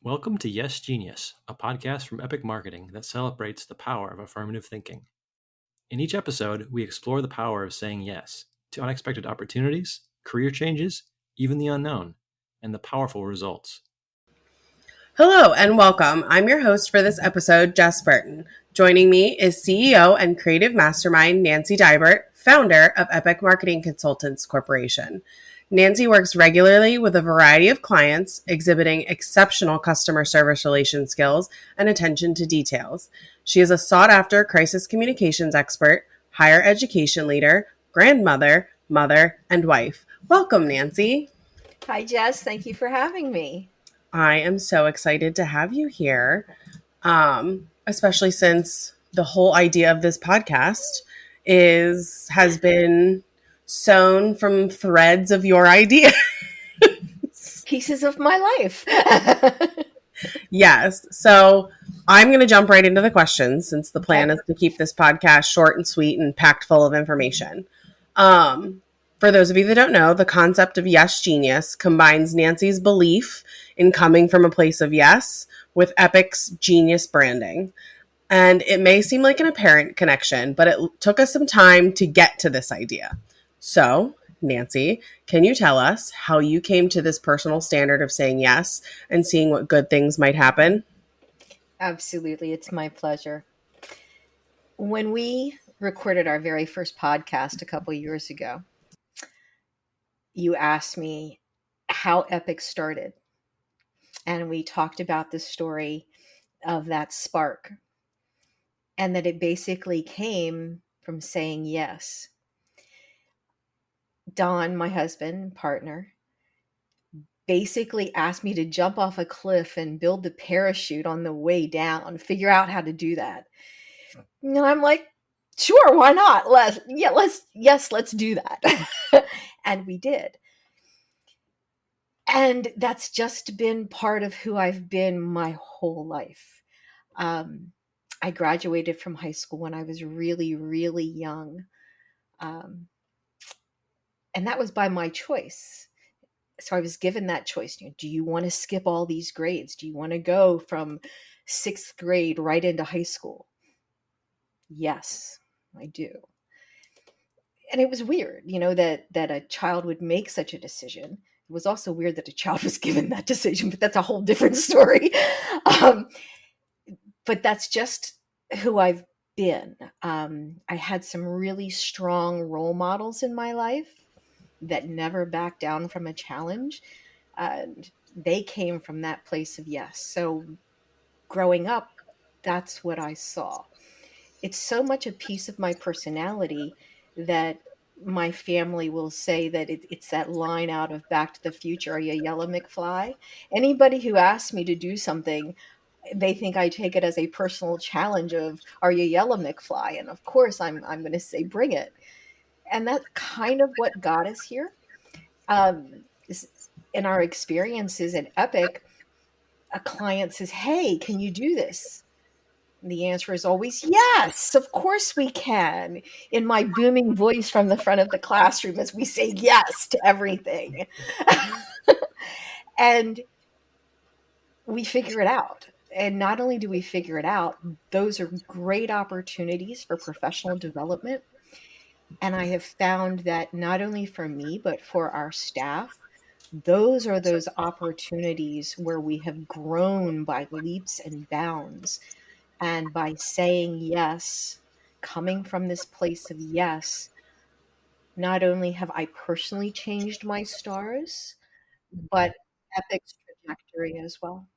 Welcome to Yes Genius, a podcast from Epic Marketing that celebrates the power of affirmative thinking. In each episode, we explore the power of saying yes to unexpected opportunities, career changes, even the unknown, and the powerful results. Hello and welcome. I'm your host for this episode, Jess Burton. Joining me is CEO and creative mastermind Nancy Dibert, founder of Epic Marketing Consultants Corporation. Nancy works regularly with a variety of clients, exhibiting exceptional customer service relation skills and attention to details. She is a sought-after crisis communications expert, higher education leader, grandmother, mother, and wife. Welcome, Nancy. Hi, Jess. Thank you for having me. I am so excited to have you here, especially since the whole idea of this podcast has been sewn from threads of your ideas. Pieces of my life. Yes. So I'm going to jump right into the questions since the plan is to keep this podcast short and sweet and packed full of information. For those of you that don't know, the concept of Yes Genius combines Nancy's belief in coming from a place of yes with Epic's genius branding. And it may seem like an apparent connection, but it took us some time to get to this idea. So, Nancy, can you tell us how you came to this personal standard of saying yes and seeing what good things might happen? Absolutely. It's my pleasure. When we recorded our very first podcast a couple years ago, you asked me how Epic started. And we talked about the story of that spark and that it basically came from saying yes. Don, my husband, partner, basically asked me to jump off a cliff and build the parachute on the way down, figure out how to do that. And I'm like, sure, why not? Let's do that. And we did. And that's just been part of who I've been my whole life. I graduated from high school when I was really, really young. And that was by my choice. So I was given that choice. Do you want to skip all these grades? Do you want to go from 6th grade right into high school? Yes, I do. And it was weird, that a child would make such a decision. It was also weird that a child was given that decision, but that's a whole different story. But that's just who I've been. I had some really strong role models in my life that never backed down from a challenge. And they came from that place of yes. So growing up, that's what I saw. It's so much a piece of my personality that my family will say that it's that line out of Back to the Future, are you Yellow McFly? Anybody who asks me to do something, they think I take it as a personal challenge of, are you Yellow McFly? And of course, I'm going to say, bring it. And that's kind of what got us here. In our experiences at Epic, a client says, hey, can you do this? And the answer is always, yes, of course we can. In my booming voice from the front of the classroom as we say yes to everything. And we figure it out. And not only do we figure it out, those are great opportunities for professional development. And I have found that not only for me, but for our staff, those are those opportunities where we have grown by leaps and bounds. And by saying yes, coming from this place of yes, not only have I personally changed my stars, but Epic's trajectory as well.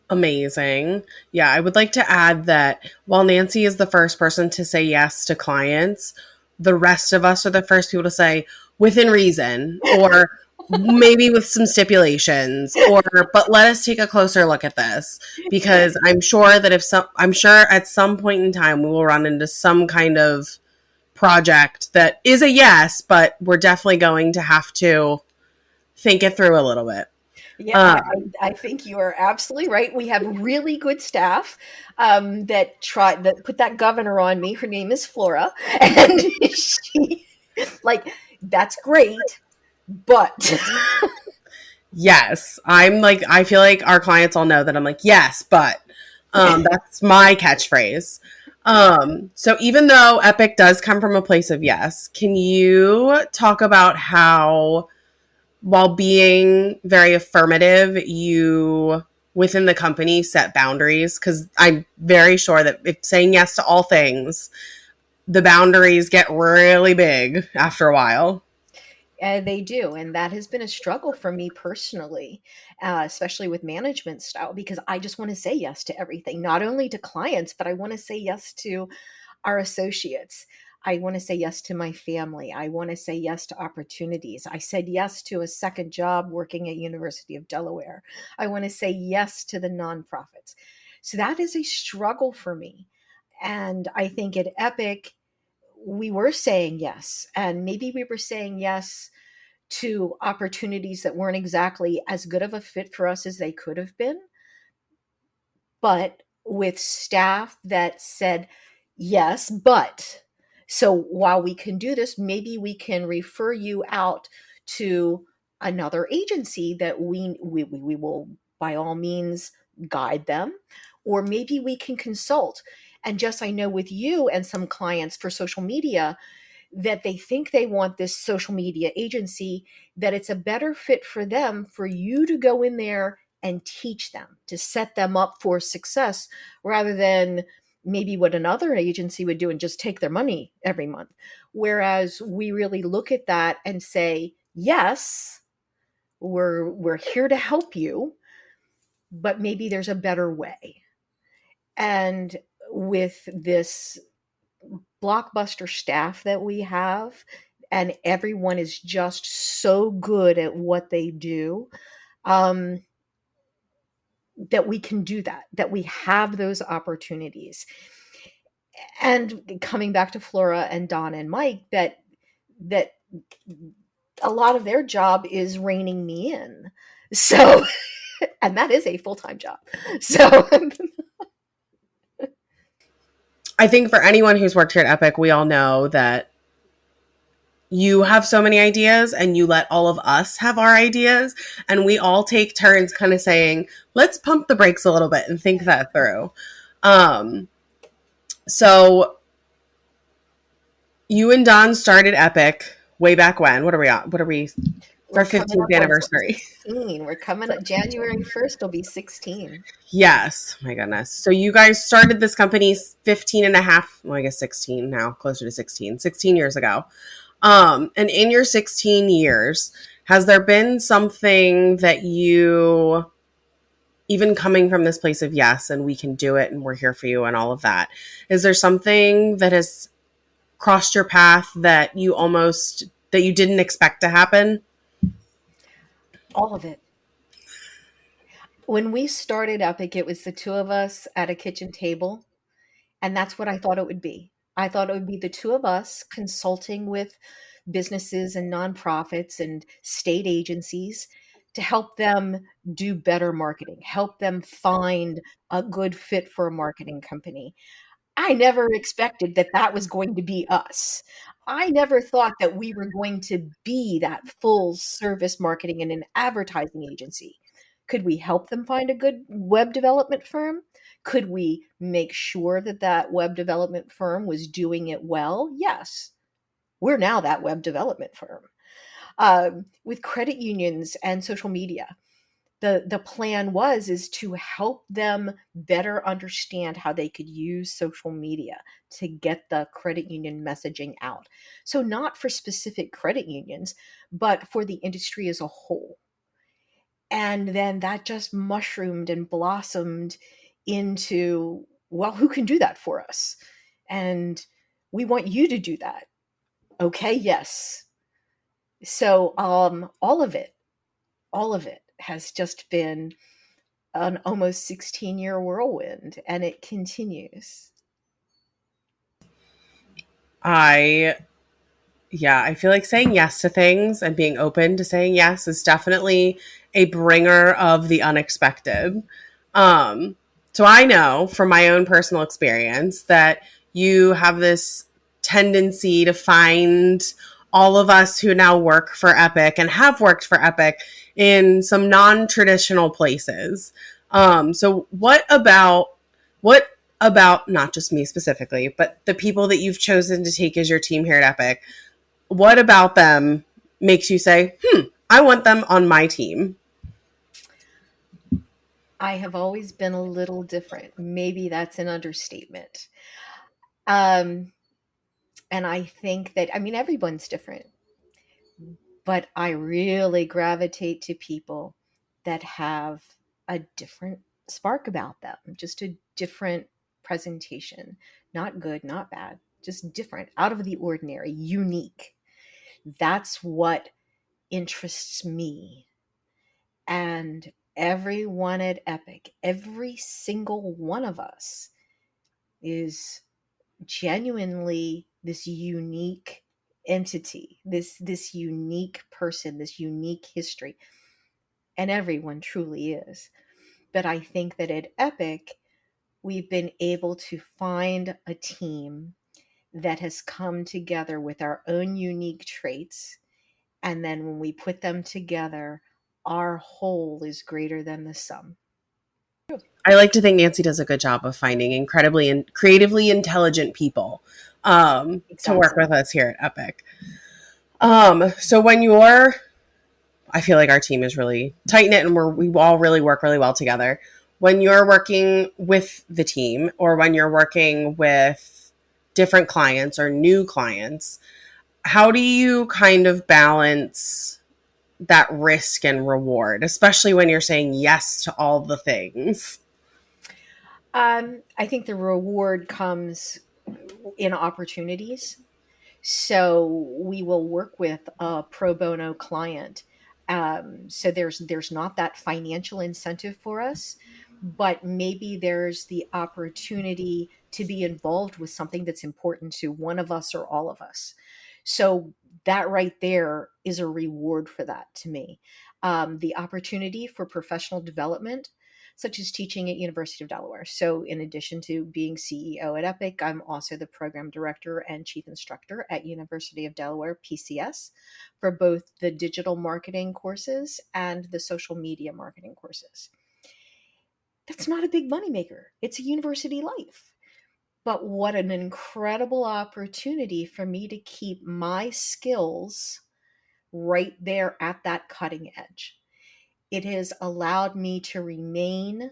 Amazing. Yeah, I would like to add that while Nancy is the first person to say yes to clients, the rest of us are the first people to say within reason or maybe with some stipulations but let us take a closer look at this, because I'm sure at some point in time we will run into some kind of project that is a yes, but we're definitely going to have to think it through a little bit. Yeah, I think you are absolutely right. We have really good staff that put that governor on me. Her name is Flora, and she, that's great, but Yes. I feel like our clients all know that I'm like, yes, but that's my catchphrase. So even though Epic does come from a place of yes, can you talk about how, while being very affirmative, you within the company set boundaries? Because I'm very sure that if saying yes to all things, the boundaries get really big after a while. They do. And that has been a struggle for me personally, especially with management style, because I just want to say yes to everything, not only to clients, but I want to say yes to our associates. I want to say yes to my family. I want to say yes to opportunities. I said yes to a second job working at University of Delaware. I want to say yes to the nonprofits. So that is a struggle for me. And I think at Epic, we were saying yes. And maybe we were saying yes to opportunities that weren't exactly as good of a fit for us as they could have been, but with staff that said, yes, but. So while we can do this, maybe we can refer you out to another agency that we will, by all means, guide them, or maybe we can consult. And just I know with you and some clients for social media, that they think they want this social media agency, that it's a better fit for them for you to go in there and teach them, to set them up for success, rather than maybe what another agency would do and just take their money every month. Whereas we really look at that and say, yes, we're here to help you, but maybe there's a better way. And with this blockbuster staff that we have, and everyone is just so good at what they do, um, that we can do that, that we have those opportunities. And coming back to Flora and Don and Mike, that a lot of their job is reining me in. So, and that is a full-time job. So, I think for anyone who's worked here at Epic, we all know that you have so many ideas and you let all of us have our ideas, and we all take turns kind of saying, let's pump the brakes a little bit and think that through. So you and Don started Epic way back when. What are we on? What are we? Our 15th anniversary. 16. We're coming up January 1st, will be 16. Yes. My goodness. So you guys started this company 15 and a half, well, I guess 16 now, closer to 16 years ago. And in your 16 years, has there been something that you, even coming from this place of yes, and we can do it and we're here for you and all of that, is there something that has crossed your path that you didn't expect to happen? All of it. When we started Epic, it was the two of us at a kitchen table, and that's what I thought it would be. I thought it would be the two of us consulting with businesses and nonprofits and state agencies to help them do better marketing, help them find a good fit for a marketing company. I never expected that that was going to be us. I never thought that we were going to be that full service marketing and an advertising agency. Could we help them find a good web development firm? Could we make sure that that web development firm was doing it well? Yes. We're now that web development firm. With credit unions and social media, the plan is to help them better understand how they could use social media to get the credit union messaging out. So not for specific credit unions, but for the industry as a whole. And then that just mushroomed and blossomed into, well, who can do that for us? And we want you to do that. Okay, yes. So all of it has just been an almost 16-year whirlwind, and it continues. I feel like saying yes to things and being open to saying yes is definitely a bringer of the unexpected. So I know from my own personal experience that you have this tendency to find all of us who now work for Epic and have worked for Epic in some non-traditional places. So what about not just me specifically, but the people that you've chosen to take as your team here at Epic? What about them makes you say, I want them on my team? I have always been a little different. Maybe that's an understatement. Um, and I think that, I mean, everyone's different, but I really gravitate to people that have a different spark about them, just a different presentation. Not good, not bad, just different, out of the ordinary, unique. That's what interests me. And everyone at Epic, every single one of us is genuinely this unique entity, this unique person, this unique history. And everyone truly is. But I think that at Epic, we've been able to find a team that has come together with our own unique traits. And then when we put them together, our whole is greater than the sum. I like to think Nancy does a good job of finding incredibly and creatively intelligent people to work Exactly. with us here at Epic. So when I feel like our team is really tight knit and we all really work really well together. When you're working with the team or when you're working with different clients or new clients, how do you kind of balance that risk and reward, especially when you're saying yes to all the things? I think the reward comes in opportunities. So we will work with a pro bono client. So there's not that financial incentive for us, but maybe there's the opportunity to be involved with something that's important to one of us or all of us. So that right there is a reward for that to me. The opportunity for professional development, such as teaching at University of Delaware. So in addition to being CEO at Epic, I'm also the program director and chief instructor at University of Delaware PCS for both the digital marketing courses and the social media marketing courses. That's not a big moneymaker. It's a university life. But what an incredible opportunity for me to keep my skills right there at that cutting edge. It has allowed me to remain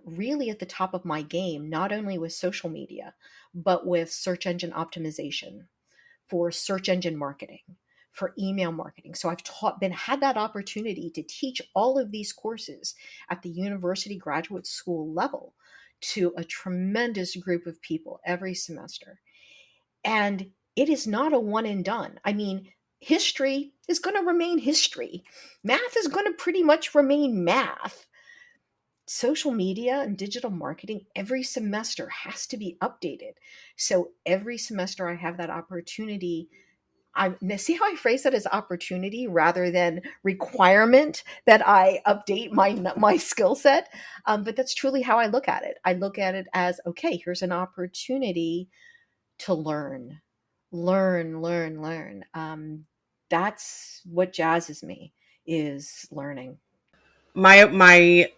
really at the top of my game, not only with social media, but with search engine optimization, for search engine marketing, for email marketing. So I've had that opportunity to teach all of these courses at the university graduate school level to a tremendous group of people every semester. And it is not a one and done. I mean, history is going to remain history. Math is going to pretty much remain math. Social media and digital marketing every semester has to be updated. So every semester I have that opportunity. See how I phrase that as opportunity rather than requirement that I update my skill set. But that's truly how I look at it. I look at it as, okay, here's an opportunity to learn. That's what jazzes me, is learning. My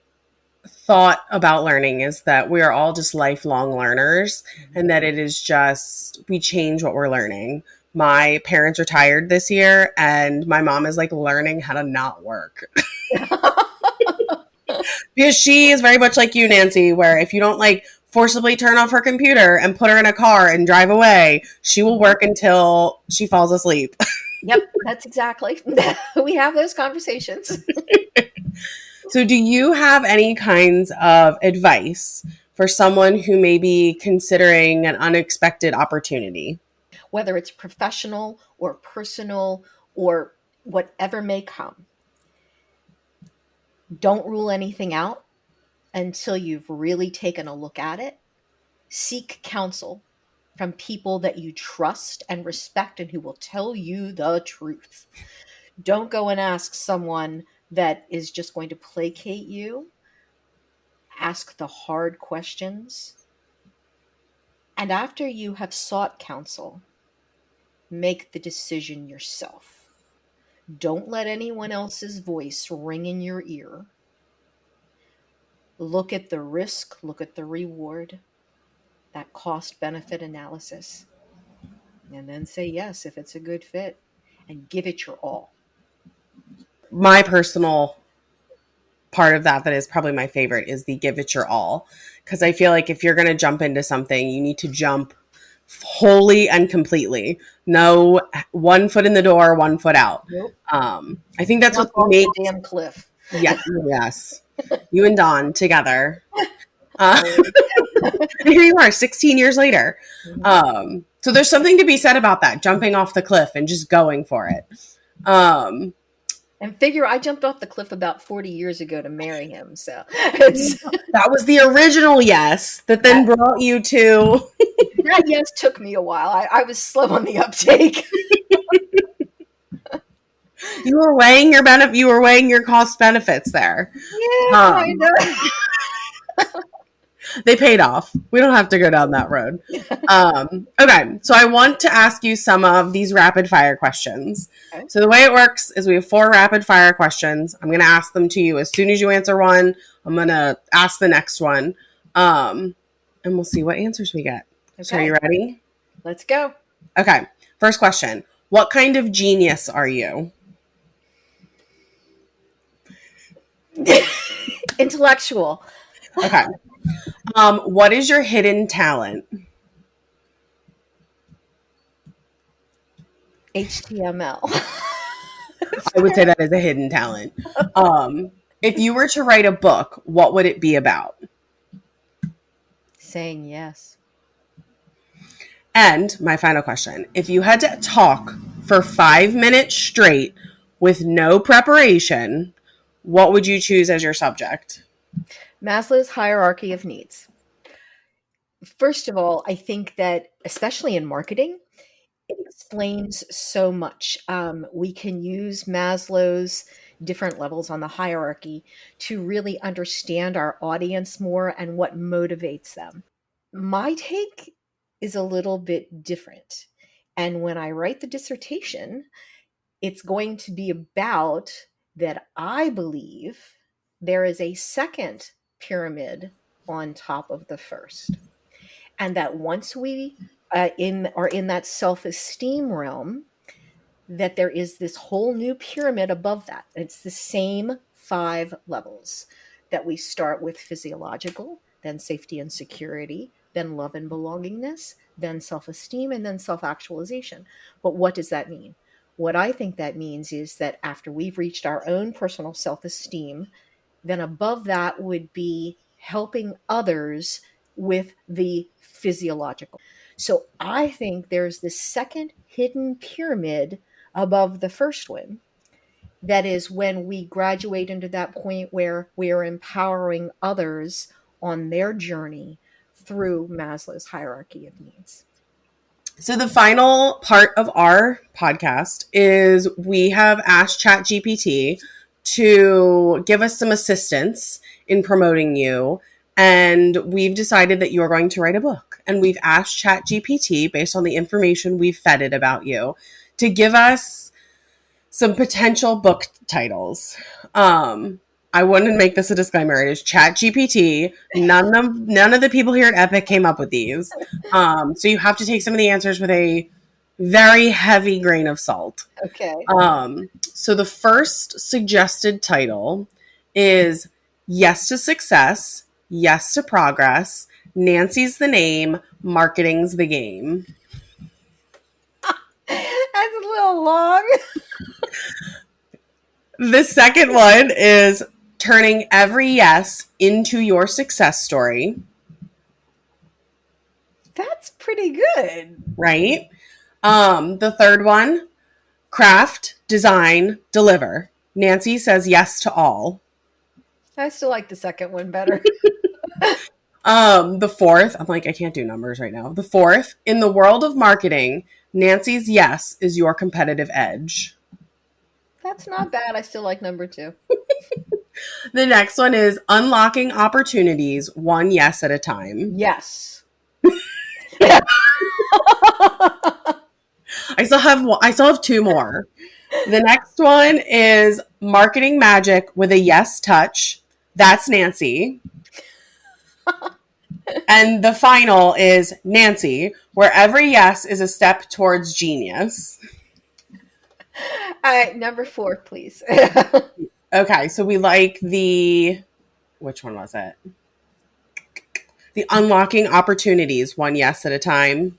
thought about learning is that we are all just lifelong learners and that it is just we change what we're learning. My parents retired this year and my mom is like learning how to not work. Because she is very much like you, Nancy, where if you don't like forcibly turn off her computer and put her in a car and drive away, she will work until she falls asleep. Yep, that's exactly. We have those conversations. So, do you have any kinds of advice for someone who may be considering an unexpected opportunity? Whether it's professional or personal or whatever may come, don't rule anything out until you've really taken a look at it. Seek counsel from people that you trust and respect and who will tell you the truth. Don't go and ask someone that is just going to placate you. Ask the hard questions. And after you have sought counsel, make the decision yourself. Don't let anyone else's voice ring in your ear. Look at the risk, look at the reward, that cost benefit analysis, and then say yes if it's a good fit and give it your all. My personal part of that is probably my favorite is the give it your all. Because I feel like if you're going to jump into something, you need to jump wholly and completely. No 1 foot in the door, 1 foot out. Nope. I think that's Jump what off makes the damn cliff. yes. You and Dawn together. And here you are 16 years later. So there's something to be said about that, jumping off the cliff and just going for it. And figure I jumped off the cliff about 40 years ago to marry him. So that was the original yes that then brought you to. That yes took me a while. I was slow on the uptake. You were weighing your benefit. You were weighing your cost benefits there. Yeah, I know. They paid off. We don't have to go down that road. Okay, so I want to ask you some of these rapid fire questions. Okay. So the way it works is we have 4 rapid fire questions. I'm going to ask them to you. As soon as you answer one, I'm going to ask the next one. And we'll see what answers we get. Okay. So are you ready? Let's go. Okay, first question. What kind of genius are you? Intellectual. Okay. What is your hidden talent? HTML. I would say that is a hidden talent. If you were to write a book, what would it be about? Saying yes. And my final question. If you had to talk for 5 minutes straight with no preparation, what would you choose as your subject? Maslow's hierarchy of needs. First of all, I think that, especially in marketing, it explains so much. We can use Maslow's different levels on the hierarchy to really understand our audience more and what motivates them. My take is a little bit different. And when I write the dissertation, it's going to be about that I believe there is a second pyramid on top of the first. And that once we are in that self-esteem realm, that there is this whole new pyramid above that. It's the same 5 levels that we start with: physiological, then safety and security, then love and belongingness, then self-esteem, and then self-actualization. But what does that mean? What I think that means is that after we've reached our own personal self-esteem, then above that would be helping others with the physiological. So I think there's this second hidden pyramid above the first one. That is when we graduate into that point where we are empowering others on their journey through Maslow's hierarchy of needs. So the final part of our podcast is we have asked ChatGPT to give us some assistance in promoting you. And we've decided that you're going to write a book. And we've asked ChatGPT, based on the information we've fed it about you, to give us some potential book titles. I wouldn't make this a disclaimer. It is ChatGPT. None of the people here at Epic came up with these. So you have to take some of the answers with a very heavy grain of salt. Okay. So the first suggested title is Yes to Success, Yes to Progress, Nancy's the Name, Marketing's the Game. That's a little long. The second one is Turning Every Yes into Your Success Story. That's pretty good. Right? The third one, Craft, Design, Deliver. Nancy says yes to all. I still like the second one better. The fourth, I'm like, I can't do numbers right now. The fourth, In the World of Marketing, Nancy's yes is your competitive edge. That's not bad. I still like number 2. The next one is Unlocking Opportunities, one yes at a time. Yes. I still have 2 more. The next one is marketing magic with a yes touch. That's Nancy. And the final is Nancy, where every yes is a step towards genius. Number 4, please. Okay, so we like which one was it? The unlocking opportunities, one yes at a time.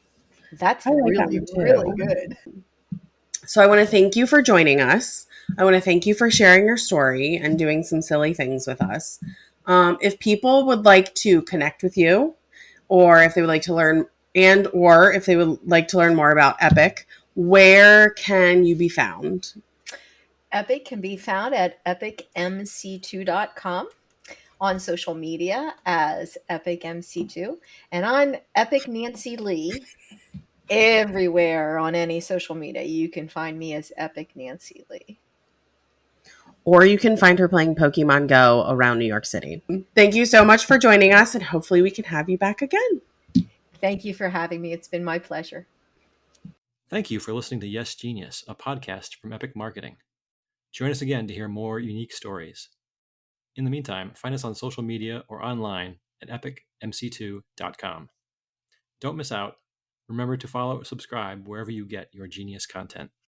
That's I like that really, one too. really good. So I want to thank you for joining us. I want to thank you for sharing your story and doing some silly things with us. If people would like to connect with you, or if they would like to learn, or if they would like to learn more about Epic, where can you be found? Epic can be found at epicmc2.com, on social media as epicmc2, and I'm Epic Nancy Lee. Everywhere on any social media, you can find me as Epic Nancy Lee. Or you can find her playing Pokemon Go around New York City. Thank you so much for joining us, and hopefully we can have you back again. Thank you for having me. It's been my pleasure. Thank you for listening to Yes Genius, a podcast from Epic Marketing. Join us again to hear more unique stories. In the meantime, find us on social media or online at epicmc2.com. Don't miss out. Remember to follow or subscribe wherever you get your genius content.